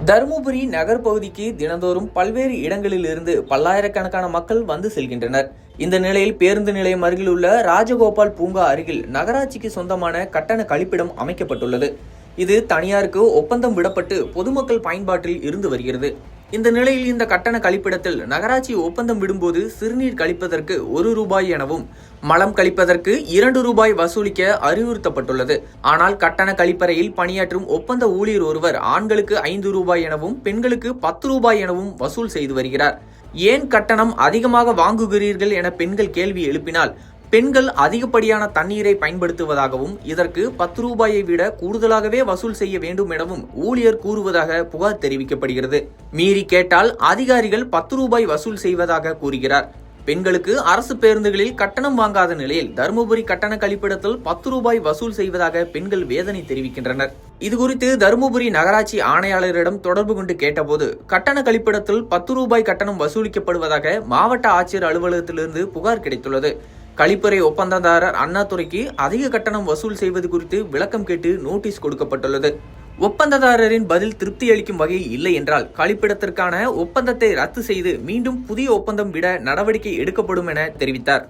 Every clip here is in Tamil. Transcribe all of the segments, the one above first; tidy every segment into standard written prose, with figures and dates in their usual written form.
தருமபுரி நகர் பகுதிக்கு தினந்தோறும் பல்வேறு இடங்களிலிருந்து பல்லாயிரக்கணக்கான மக்கள் வந்து செல்கின்றனர். இந்த நிலையில் பேருந்து நிலையம் அருகில் உள்ள ராஜகோபால் பூங்கா அருகில் நகராட்சிக்கு சொந்தமான கட்டண கழிப்பிடம் அமைக்கப்பட்டுள்ளது. இது தனியாருக்கு ஒப்பந்தம் விடப்பட்டு பொதுமக்கள் பயன்பாட்டில் இருந்து வருகிறது. இந்த நிலையில் இந்த கட்டண கழிப்பிடத்தில் நகராட்சி ஒப்பந்தம் விடும்போது சிறுநீர் கழிப்பதற்கு ₹1 எனவும் மலம் கழிப்பதற்கு ₹2 வசூலிக்க அறிவுறுத்தப்பட்டுள்ளது. ஆனால் கட்டண கழிப்பறையில் பணியாற்றும் ஒப்பந்த ஊழியர் ஒருவர் ஆண்களுக்கு ₹5 எனவும் பெண்களுக்கு ₹10 எனவும் வசூல் செய்து வருகிறார். ஏன் கட்டணம் அதிகமாக வாங்குகிறீர்கள் என பெண்கள் கேள்வி எழுப்பினால், பெண்கள் அதிகப்படியான தண்ணீரை பயன்படுத்துவதாகவும் இதற்கு ₹10 விட கூடுதலாகவே வசூல் செய்ய வேண்டும் எனவும் ஊழியர் கூறுவதாக புகார் தெரிவிக்கப்படுகிறது. மீறி கேட்டால் அதிகாரிகள் ₹10 வசூல் செய்வதாக கூறுகிறார். பெண்களுக்கு அரசு பேருந்துகளில் கட்டணம் வாங்காத நிலையில் தருமபுரி கட்டண கழிப்பிடத்தில் ₹10 வசூல் செய்வதாக பெண்கள் வேதனை தெரிவிக்கின்றனர். இதுகுறித்து தருமபுரி நகராட்சி ஆணையாளரிடம் தொடர்பு கொண்டு கேட்டபோது, கட்டண கழிப்பிடத்தில் ₹10 கட்டணம் வசூலிக்கப்படுவதாக மாவட்ட ஆட்சியர் அலுவலகத்திலிருந்து புகார் கிடைத்துள்ளது. கழிப்பறை ஒப்பந்ததாரர் அண்ணாதுரைக்கு அதிக கட்டணம் வசூல் செய்வது குறித்து விளக்கம் கேட்டு நோட்டீஸ் கொடுக்கப்பட்டுள்ளது. ஒப்பந்ததாரரின் பதில் திருப்தி அளிக்கும் வகையில் இல்லை என்றால் கழிப்பிடத்திற்கான ஒப்பந்தத்தை ரத்து செய்து மீண்டும் புதிய ஒப்பந்தம் விட நடவடிக்கை எடுக்கப்படும் என தெரிவித்தார்.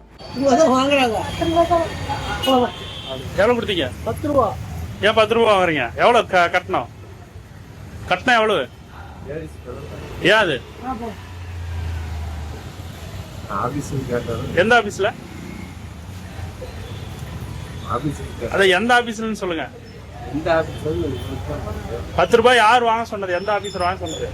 எவ்வளவு கொடுத்தீங்க? ₹10. ஏன் ₹10 வாங்குறீங்க? எவ்வளவு கட்டணம்? கட்டணம் எவ்வளவு? ஏன் அது எந்த ஆபீஸ்ல? அத எந்த ஆபீஸ்லன்னு சொல்லுங்க. ₹10 யார் வாங்க சொன்னது? எந்த ஆபீசர் வாங்க சொன்னது?